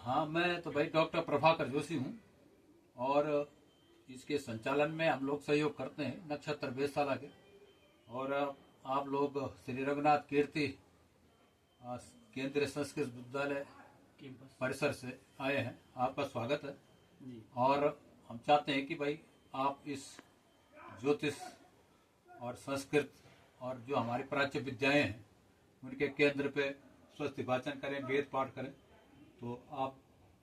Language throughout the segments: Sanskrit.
हाँ, मैं तो भाई डॉक्टर प्रभाकर जोशी हूँ और इसके संचालन में हम लोग सहयोग करते हैं नक्षत्र वेधशाला के। और आप लोग श्री रघुनाथ कीर्ति केंद्रीय संस्कृत विद्यालय परिसर से आए हैं, आपका स्वागत है जी। और हम चाहते हैं कि भाई आप इस ज्योतिष और संस्कृत और जो हमारी प्राच्य विद्याएं हैं उनके केंद्र पे स्वस्थ वाचन करें, वेद पाठ करें। तो आप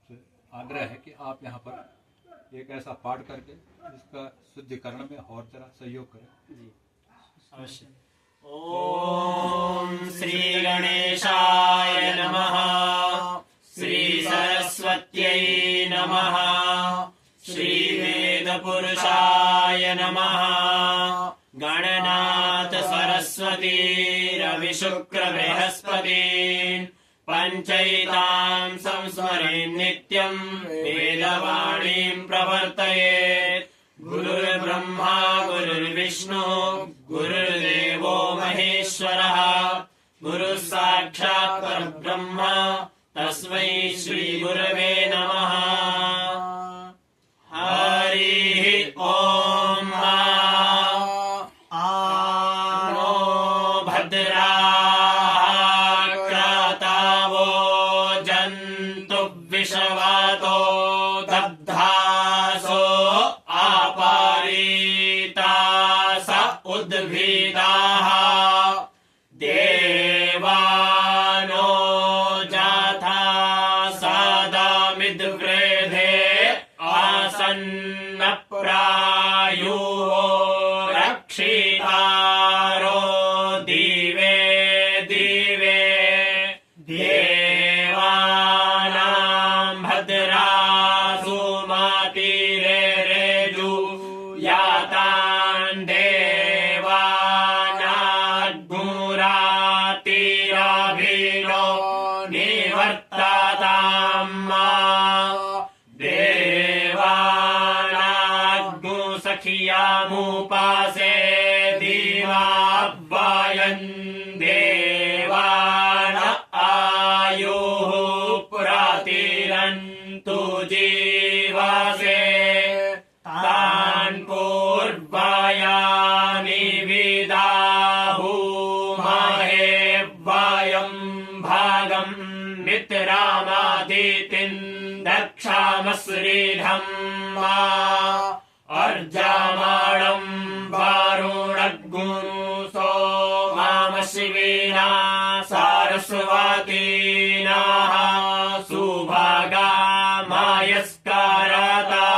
से आग्रह है कि आप यहाँ पर एक ऐसा पाठ करके इसका शुद्धिकरण में और जरा सहयोग करें जी। अवश्य। ओम श्री गणेशाय नमः, श्री सरस्वत्यै नमः, श्री वेद पुरुषाय नमः। गणनाथ सरस्वती रवि शुक्र बृहस्पति पंचैतां संस्मरेन् नित्यं वेदवाणीं प्रवर्तयेत्। गुरुर्ब्रह्मा गुरुर्विष्णु गुरुर्देवो महेश्वरः, गुरुः साक्षात् परब्रह्म तस्मै श्री गुरवे नमः। हरि ओम। आनो भद्रा क्रतावो जन्तु विषवातो दग्धासो आपारीतास उद्भिदाः। देवानो जाथा सादामिद्वृधे आसन्न प्रायुः रक्षितारो दिवे दिवे। देवानां भद्रासु मातिरेरेजु यातान् देवानाग्मुरातिराभिनो निवर्तताम् मा। देवानाग्मुसखियामुपासे दिवाभ्वयन्। देवान आयुः प्रतिरन्तु जीवसे। तान् पूर्वयानि विदाहुमहे वयं भागं मित्रामादितिन् दक्षामश्रीधम्मा। अर्जामाणं वारुणग्मुसो मामशिवीना सारस्वतीनाः सुभागा मायस्कारता।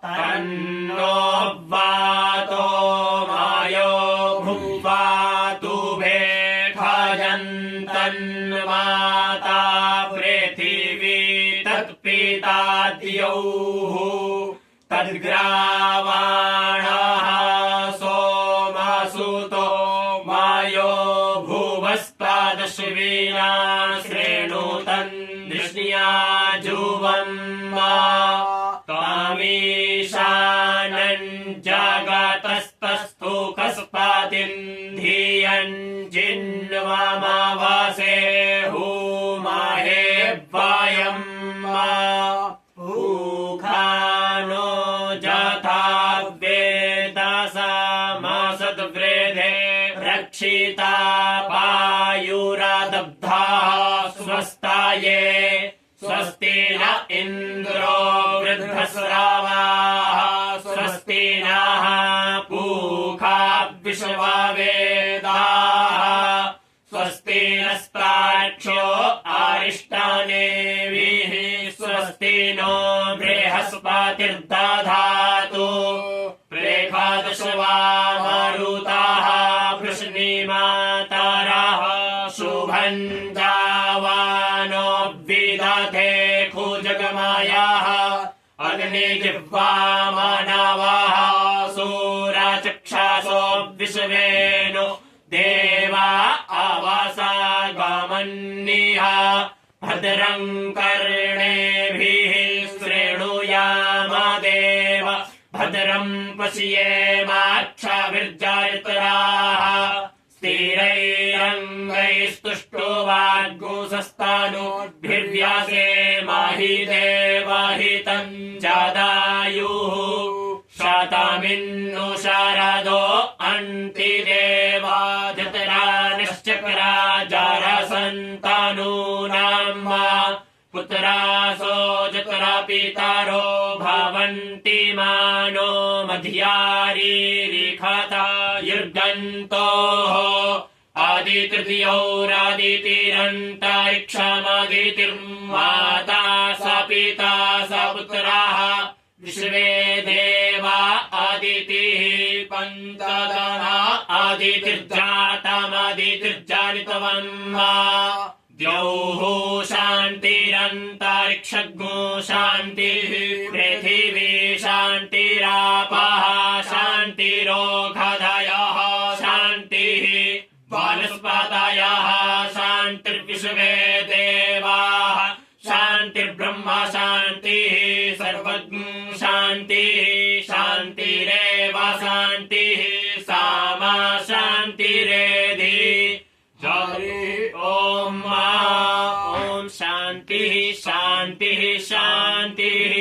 तन्नो वातो मायो भुवातु भेखयन्तन्माता पृथिवी तत्पिता द्यौः। तद्ग्रावाणः सोमसुतो मायो भुवस्तादश्विना श्रेणुतन् दृष्ट्या जुवम्मा। त्वामीशानन् जगतस्तस्थु कस्पातिन् धियन् जिन्वमावासे हुमहे वयम्। ऊखानो जथा वेदसमासद्वृधे रक्षिता पायुरादब्धाः स्वस्ताये। स्वस्ति न इन्द्रो वृद्धस्रावाः, स्वस्ति नः पूषा विश्ववेदाः, स्वस्ति नस्तार्क्ष्यो अरिष्टानेमिः, स्वस्ति नो बृहस्पतिर्दधातु। प्रेखादशवा मारुताः वृष्णिमातरः, शुभं जावानो विदधे खुजगमायाः। अग्निजिह्वामानवाः सूरचक्षासो विश्वेनो देवा आवासा गामन्निः। भद्रं कर्णेभिः शृणुयाम देव, भद्रं पश्येमाक्षभिर्जयत्राः। स्थिरैरङ्गैस्तुष्टुवाग्गुंसस्तानुभिर्व्यासेम धीमहि देवहितं जदायुः शतमिन्नु शरदो अन्ति देवा धृतराष्ट्रचक्रा जरसन्तनूनाम् पुत्रासो जत्रा पितरो भवन्ति मानो मध्यारीरिखता युर्गन्तोः आदितृतीयोरादितिरन्तरिक्षमदितिर्माता स पिता स पुत्राः विश्वे देवा आदितिः पञ्चजना आदितिर्जातमदितिर्जानितवम् द्यौः शान्तिरन्तरिक्षज्ञो शान्तिः पृथिवी शान्तिरापः शान्तिरोषधयः शान्तिः वनस्पतयः शान्तिर्विश्वे देवाः शान्तिर्ब्रह्म शान्तिः सर्वज्ञ शान्तिः शान्तिरेव शान्तिः सामा शान्तिरेधि ॐ शान्तिः शान्तिः शान्तिः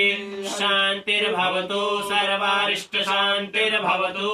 शान्तिर्भवतु सर्वारिष्ट शान्तिर्भवतु।